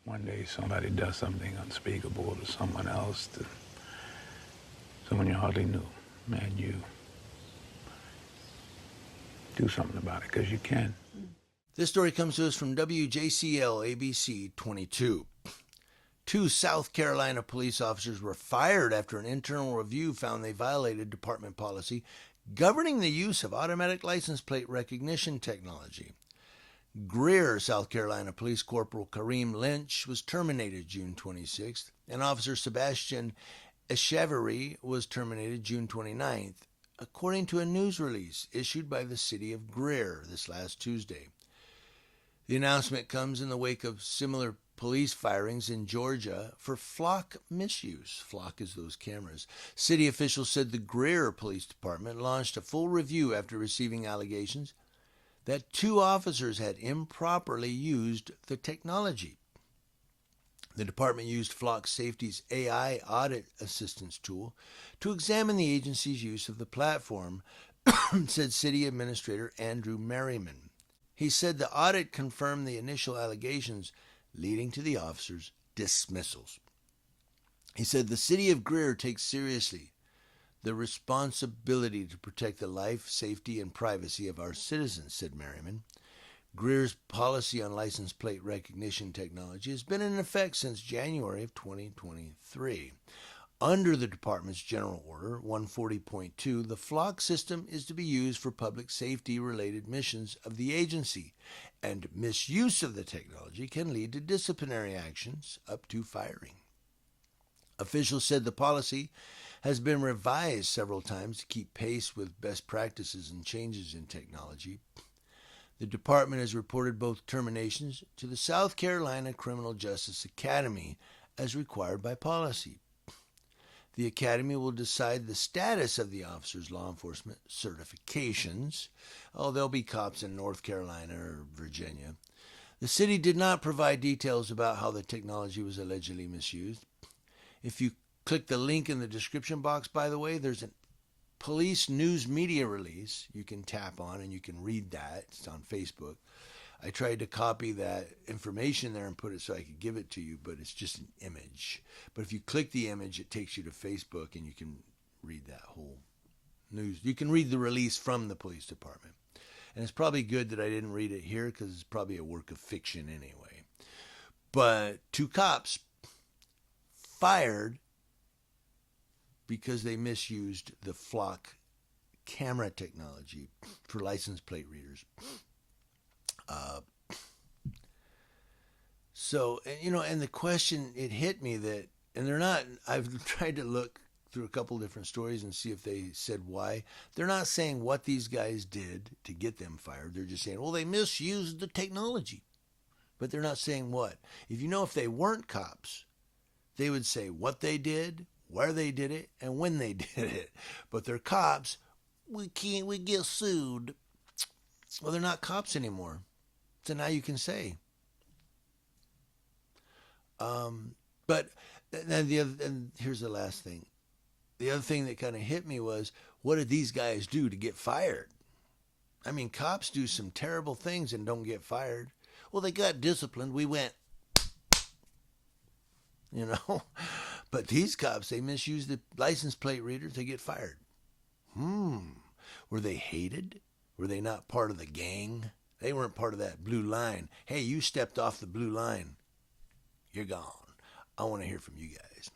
one day somebody does something unspeakable to someone else, to someone you hardly knew, and you do something about it, because you can. This story comes to us from WJCL ABC 22. 2 South Carolina police officers were fired after an internal review found they violated department policy governing the use of automatic license plate recognition technology. Greer, South Carolina Police Corporal Kareem Lynch was terminated June 26th, and Officer Sebastian Echeverry was terminated June 29th, according to a news release issued by the city of Greer this last Tuesday. The announcement comes in the wake of similar police firings in Georgia for flock misuse. Flock is those cameras. City officials said the Greer Police Department launched a full review after receiving allegations that 2 officers had improperly used the technology. The department used Flock Safety's AI audit assistance tool to examine the agency's use of the platform, said City Administrator Andrew Merriman. He said the audit confirmed the initial allegations, leading to the officers' dismissals. He said the city of Greer takes seriously the responsibility to protect the life, safety, and privacy of our citizens, said Merriman. Greer's policy on license plate recognition technology has been in effect since January of 2023. Under the department's General Order 140.2, the Flock system is to be used for public safety-related missions of the agency, and misuse of the technology can lead to disciplinary actions up to firing. Officials said the policy has been revised several times to keep pace with best practices and changes in technology. The department has reported both terminations to the South Carolina Criminal Justice Academy as required by policy. The Academy will decide the status of the officers' law enforcement certifications. They'll be cops in North Carolina or Virginia. The city did not provide details about how the technology was allegedly misused. If you click the link in the description box, by the way, there's a police news media release you can tap on and you can read that. It's on Facebook. I tried to copy that information there and put it so I could give it to you, but it's just an image. But if you click the image, it takes you to Facebook and you can read that whole news. You can read the release from the police department. And it's probably good that I didn't read it here because it's probably a work of fiction anyway. But 2 cops fired because they misused the Flock camera technology for license plate readers. And the question, it hit me that, and they're not, I've tried to look through a couple different stories and see if they said why. They're not saying what these guys did to get them fired. They're just saying, well, they misused the technology. But they're not saying what. If they weren't cops, they would say what they did, where they did it, and when they did it. But they're cops. We get sued. Well, they're not cops anymore. So now you can say. But and here's the last thing. The other thing that kind of hit me was, what did these guys do to get fired? I mean, cops do some terrible things and don't get fired. Well, they got disciplined. We went, But these cops, they misuse the license plate readers. They get fired. Were they hated? Were they not part of the gang? They weren't part of that blue line. Hey, you stepped off the blue line. You're gone. I want to hear from you guys.